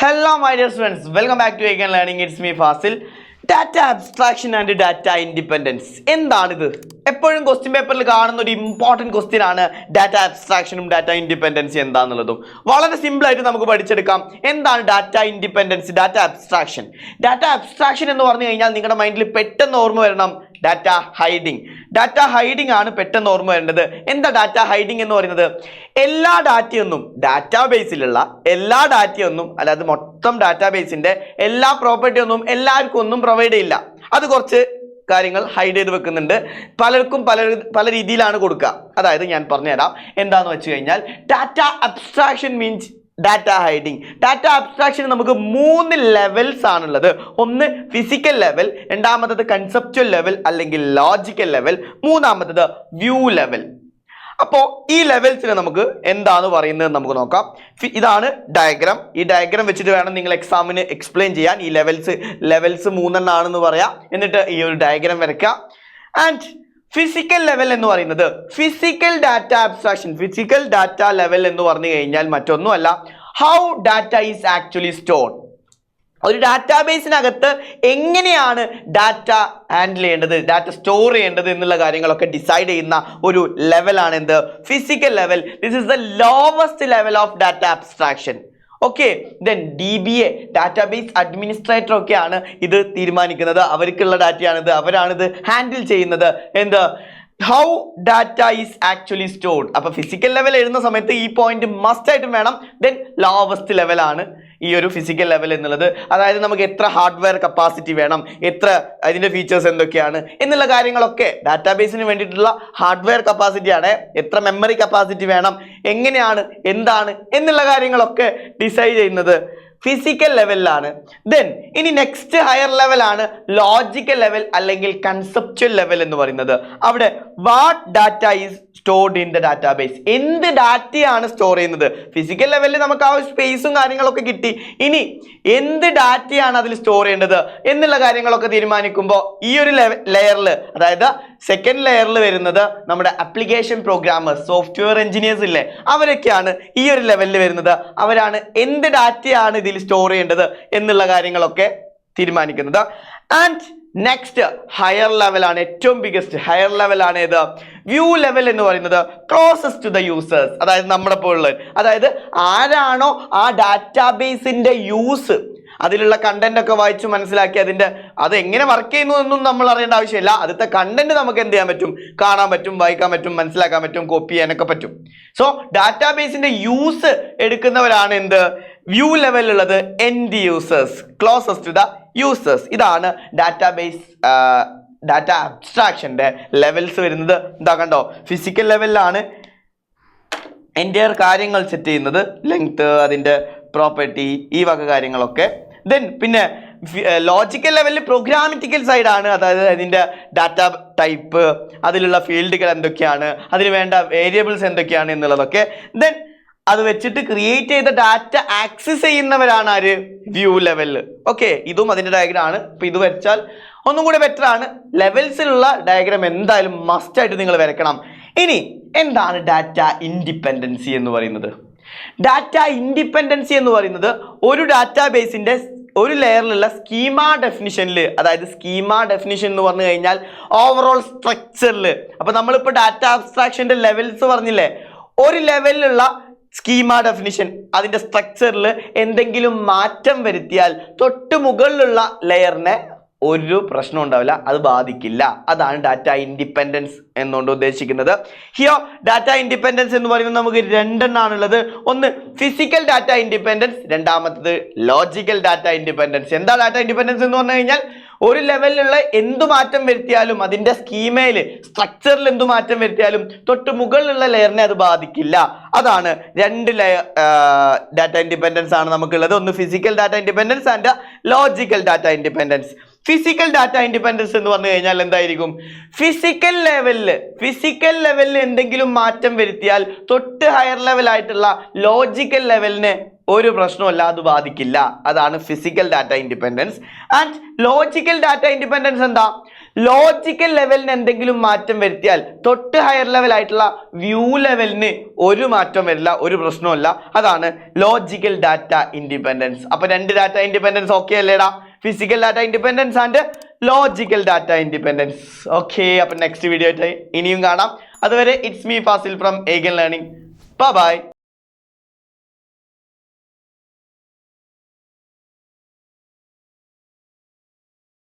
Hello my dear friends, welcome back to Again Learning. It's me Fasil. Data abstraction and data independence. എന്താണിത്? എപ്പോഴും question പേപ്പറിൽ കാണുന്ന ഒരു important question ആണ് data അബ്സ്ട്രാക്ഷനും data independency എന്താണെന്നുള്ളതും. വളരെ simple ആയിട്ട് നമുക്ക് പഠിച്ചെടുക്കാം. എന്താണ് data independency, data abstraction? Data abstraction എന്ന് പറഞ്ഞു കഴിഞ്ഞാൽ നിങ്ങളുടെ മൈൻഡിൽ പെട്ടെന്ന് ഓർമ്മ വരണം ഡാറ്റ ഹൈഡിങ്. ഡാറ്റ ഹൈഡിങ് ആണ് പെട്ടെന്ന് ഓർമ്മ വരേണ്ടത്. എന്താ ഡാറ്റ ഹൈഡിങ് എന്ന് പറയുന്നത്? എല്ലാ ഡാറ്റയൊന്നും ഡാറ്റാബേസിലുള്ള എല്ലാ ഡാറ്റയൊന്നും അല്ലാതെ മൊത്തം ഡാറ്റാബേസിന്റെ എല്ലാ പ്രോപ്പർട്ടി ഒന്നും എല്ലാവർക്കും ഒന്നും പ്രൊവൈഡ് ചെയ്യില്ല. അത് കുറച്ച് കാര്യങ്ങൾ ഹൈഡ് ചെയ്ത് വെക്കുന്നുണ്ട്. പലർക്കും പല രീതിയിലാണ് കൊടുക്കുക. അതായത് ഞാൻ പറഞ്ഞുതരാം എന്താന്ന് വെച്ച് കഴിഞ്ഞാൽ data abstraction means data hiding. Data abstraction നമുക്ക് 3 ലെവൽസ് ആണുള്ളത്. ഒന്ന് ഫിസിക്കൽ ലെവൽ, രണ്ടാമത്തത് കൺസെപ്ച്വൽ ലെവൽ അല്ലെങ്കിൽ ലോജിക്കൽ ലെവൽ, മൂന്നാമത്തത് വ്യൂ ലെവൽ. അപ്പോൾ ഈ ലെവൽസിനെ നമുക്ക് എന്താണ് പറയുന്നത് നമുക്ക് നോക്കാം. ഇതാണ് ഡയഗ്രാം. ഈ ഡയഗ്രാം വെച്ചിട്ട് വേണം നിങ്ങൾ എക്സാമിന് എക്സ്പ്ലെയിൻ ചെയ്യാൻ. ഈ ലെവൽസ് 3 ആണെന്ന് പറയാം. എന്നിട്ട് ഈ ഒരു ഡയഗ്രാം വരയ്ക്കുക. ആൻഡ് ഫിസിക്കൽ ലെവൽ എന്ന് പറയുന്നത് physical data abstraction, physical data level എന്ന് പറഞ്ഞു കഴിഞ്ഞാൽ മറ്റൊന്നുമല്ല, how data is actually stored. ഒരു ഡാറ്റാബേസിനകത്ത് എങ്ങനെയാണ് ഡാറ്റ ഹാൻഡിൽ ചെയ്യേണ്ടത്, ഡാറ്റ സ്റ്റോർ ചെയ്യേണ്ടത് എന്നുള്ള കാര്യങ്ങളൊക്കെ ഡിസൈഡ് ചെയ്യുന്ന ഒരു ലെവലാണ് എന്ത്? Physical level. This is the lowest level of data abstraction. Okay, then DBA database administrator ഒക്കെയാണ് ഇത് തീരുമാനിക്കുന്നത്. അവർക്കുള്ള ഡാറ്റയാണിത്, അവരാണിത് ഹാൻഡിൽ ചെയ്യുന്നത്. എന്ത്? How data is actually stored. അപ്പൊ ഫിസിക്കൽ ലെവൽ എഴുതുന്ന സമയത്ത് ഈ പോയിന്റ് മസ്റ്റ് ആയിട്ടും വേണം. ദെൻ ലോവസ്റ്റ് ലെവലാണ് ഈ ഒരു ഫിസിക്കൽ ലെവൽ എന്നുള്ളത്. അതായത് നമുക്ക് എത്ര ഹാർഡ്വെയർ കപ്പാസിറ്റി വേണം, എത്ര അതിന്റെ ഫീച്ചേഴ്സ് എന്തൊക്കെയാണ് എന്നുള്ള കാര്യങ്ങളൊക്കെ ഡാറ്റാബേസിന് വേണ്ടിയിട്ടുള്ള ഹാർഡ്വെയർ കപ്പാസിറ്റി ആണ്. എത്ര മെമ്മറി കപ്പാസിറ്റി വേണം, എങ്ങനെയാണ്, എന്താണ് എന്നുള്ള കാര്യങ്ങളൊക്കെ ഡിസൈഡ് ചെയ്യുന്നത് ഫിസിക്കൽ ലെവലിലാണ്. ദെൻ ഇനി നെക്സ്റ്റ് ഹയർ ലെവലാണ് ലോജിക്കൽ ലെവൽ അല്ലെങ്കിൽ കൺസെപ്ച്വൽ ലെവൽ എന്ന് പറയുന്നത്. അവിടെ what data is stored in the database. എന്ത് ഡാറ്റയാണ് സ്റ്റോർ ചെയ്യുന്നത്? ഫിസിക്കൽ ലെവലിൽ നമുക്ക് ആ സ്പേസും കാര്യങ്ങളൊക്കെ കിട്ടി. ഇനി എന്ത് ഡാറ്റയാണ് അതിൽ സ്റ്റോർ ചെയ്യേണ്ടത് എന്നുള്ള കാര്യങ്ങളൊക്കെ തീരുമാനിക്കുമ്പോൾ ഈ ഒരു ലെയറിൽ, അതായത് സെക്കൻഡ് ലെയറിൽ വരുന്നത് നമ്മുടെ ആപ്ലിക്കേഷൻ പ്രോഗ്രാമേഴ്സ്, സോഫ്റ്റ്വെയർ എഞ്ചിനീയേഴ്സ് ഇല്ലേ, അവരൊക്കെയാണ് ഈ ഒരു ലെവലിൽ വരുന്നത്. അവരാണ് എന്ത് ഡാറ്റയാണ് ഇതിൽ സ്റ്റോർ ചെയ്യേണ്ടത് എന്നുള്ള കാര്യങ്ങളൊക്കെ തീരുമാനിക്കുന്നത്. ആൻഡ് നെക്സ്റ്റ് ഹയർ ലെവലാണ്, ഏറ്റവും ബിഗസ്റ്റ് ഹയർ ലെവലാണ് ഏത്? വ്യൂ ലെവൽ എന്ന് പറയുന്നത് ക്ലോസസ്റ്റ് ടു ദ യൂസേഴ്സ്. അതായത് നമ്മുടെ പോലുള്ള, അതായത് ആരാണോ ആ ഡാറ്റാബേസിന്റെ യൂസ്, അതിലുള്ള കണ്ടന്റ് ഒക്കെ വായിച്ച് മനസ്സിലാക്കി അത് എങ്ങനെ വർക്ക് ചെയ്യുന്നു എന്നും നമ്മൾ അറിയേണ്ട ആവശ്യമില്ല. അതിലത്തെ കണ്ടന്റ് നമുക്ക് എന്ത് ചെയ്യാൻ പറ്റും? കാണാൻ പറ്റും, വായിക്കാൻ പറ്റും, മനസ്സിലാക്കാൻ പറ്റും, കോപ്പി ചെയ്യാനൊക്കെ പറ്റും. സോ ഡാറ്റാബേസിന്റെ യൂസ് എടുക്കുന്നവരാണ് എന്ത്? വ്യൂ ലെവലിലുള്ളത് end users, closest to the users. ഇതാണ് ഡാറ്റാബേസ് ഡാറ്റ അബ്സ്ട്രാക്ഷന്റെ ലെവൽസ് വരുന്നത്. എന്താ കണ്ടോ, ഫിസിക്കൽ ലെവലിലാണ് എൻ്റയർ കാര്യങ്ങൾ സെറ്റ് ചെയ്യുന്നത്, ലെങ്ത്, അതിൻ്റെ പ്രോപ്പർട്ടി, ഈ വക കാര്യങ്ങളൊക്കെ. ദെൻ പിന്നെ ലോജിക്കൽ ലെവലിൽ പ്രോഗ്രാമാറ്റിക്കൽ സൈഡാണ്, അതായത് അതിൻ്റെ ഡാറ്റ ടൈപ്പ്, അതിലുള്ള ഫീൽഡുകൾ എന്തൊക്കെയാണ്, അതിന് വേണ്ട വേരിയബിൾസ് എന്തൊക്കെയാണ് എന്നുള്ളതൊക്കെ. ദെൻ അത് വെച്ചിട്ട് ക്രിയേറ്റ് ചെയ്ത ഡാറ്റ ആക്സസ് ചെയ്യുന്നവരാണ് ആര്? വ്യൂ ലെവലിൽ. ഓക്കെ, ഇതും അതിൻ്റെ ഡയഗ്രാം ആണ്. ഇപ്പം ഇത് വെച്ചാൽ ഒന്നും കൂടി ബെറ്റർ ആണ്. ലെവൽസിലുള്ള ഡയഗ്രാം എന്തായാലും മസ്റ്റ് ആയിട്ട് നിങ്ങൾ വരയ്ക്കണം. ഇനി എന്താണ് ഡാറ്റ ഇൻഡിപെൻഡൻസി എന്ന് പറയുന്നത്? ഡാറ്റ ഇൻഡിപെൻഡൻസി എന്ന് പറയുന്നത് ഒരു ഡാറ്റാബേസിന്റെ ഒരു ലെയറിലുള്ള സ്കീമ ഡെഫിനിഷനിൽ, അതായത് സ്കീമ ഡെഫിനിഷൻ എന്ന് പറഞ്ഞു കഴിഞ്ഞാൽ ഓവറോൾ സ്ട്രക്ചറിൽ. അപ്പൊ നമ്മളിപ്പോൾ ഡാറ്റ അബ്സ്ട്രാക്ഷന്റെ ലെവൽസ് പറഞ്ഞില്ലേ, ഒരു ലെവലിലുള്ള സ്കീമ ഡെഫിനിഷൻ, അതിന്റെ സ്ട്രക്ചറിൽ എന്തെങ്കിലും മാറ്റം വരുത്തിയാൽ തൊട്ട് മുകളിലുള്ള ലെയറിനെ ഒരു പ്രശ്നം ഉണ്ടാവില്ല, അത് ബാധിക്കില്ല. അതാണ് ഡാറ്റ ഇൻഡിപെൻഡൻസ് എന്നുകൊണ്ട് ഉദ്ദേശിക്കുന്നത്. ഹിയോ ഡാറ്റ ഇൻഡിപെൻഡൻസ് എന്ന് പറയുന്നത് നമുക്ക് 2 ആണുള്ളത്. ഒന്ന് ഫിസിക്കൽ ഡാറ്റ ഇൻഡിപെൻഡൻസ്, രണ്ടാമത്തത് ലോജിക്കൽ ഡാറ്റ ഇൻഡിപെൻഡൻസ്. എന്താ ഡാറ്റ ഇൻഡിപെൻഡൻസ് എന്ന് പറഞ്ഞു കഴിഞ്ഞാൽ ഒരു ലെവലിലുള്ള എന്തു മാറ്റം വരുത്തിയാലും, അതിന്റെ സ്കീമയിൽ, സ്ട്രക്ചറിൽ എന്തു മാറ്റം വരുത്തിയാലും തൊട്ട് മുകളിലുള്ള ലെയറിനെ അത് ബാധിക്കില്ല. അതാണ് 2 ലെയർ ഡാറ്റ ഇൻഡിപെൻഡൻസ് ആണ് നമുക്കുള്ളത്. ഒന്ന് physical data independence and logical data independence. Physical data independence എന്ന് പറഞ്ഞു കഴിഞ്ഞാൽ എന്തായിരിക്കും? ഫിസിക്കൽ ലെവലിൽ എന്തെങ്കിലും മാറ്റം വരുത്തിയാൽ തൊട്ട് ഹയർ ലെവലായിട്ടുള്ള ലോജിക്കൽ ലെവലിന് ഒരു പ്രശ്നമല്ല, അത് ബാധിക്കില്ല. അതാണ് physical data independence. And logical data independence എന്താ? ലോജിക്കൽ ലെവലിന് എന്തെങ്കിലും മാറ്റം വരുത്തിയാൽ തൊട്ട് ഹയർ ലെവൽ ആയിട്ടുള്ള വ്യൂ ലെവലിന് ഒരു മാറ്റം വരില്ല, ഒരു പ്രശ്നമല്ല. അതാണ് ലോജിക്കൽ ഡാറ്റ ഇൻഡിപെൻഡൻസ്. അപ്പൊ രണ്ട് ഡാറ്റ ഇൻഡിപെൻഡൻസ് ഓക്കെ അല്ലേടാ? Physical data independence and logical data independence. Okay, അപ്പൊ നെക്സ്റ്റ് വീഡിയോ ആയിട്ട് ഇനിയും കാണാം. അതുവരെ it's me Fasil from Egan learning. By.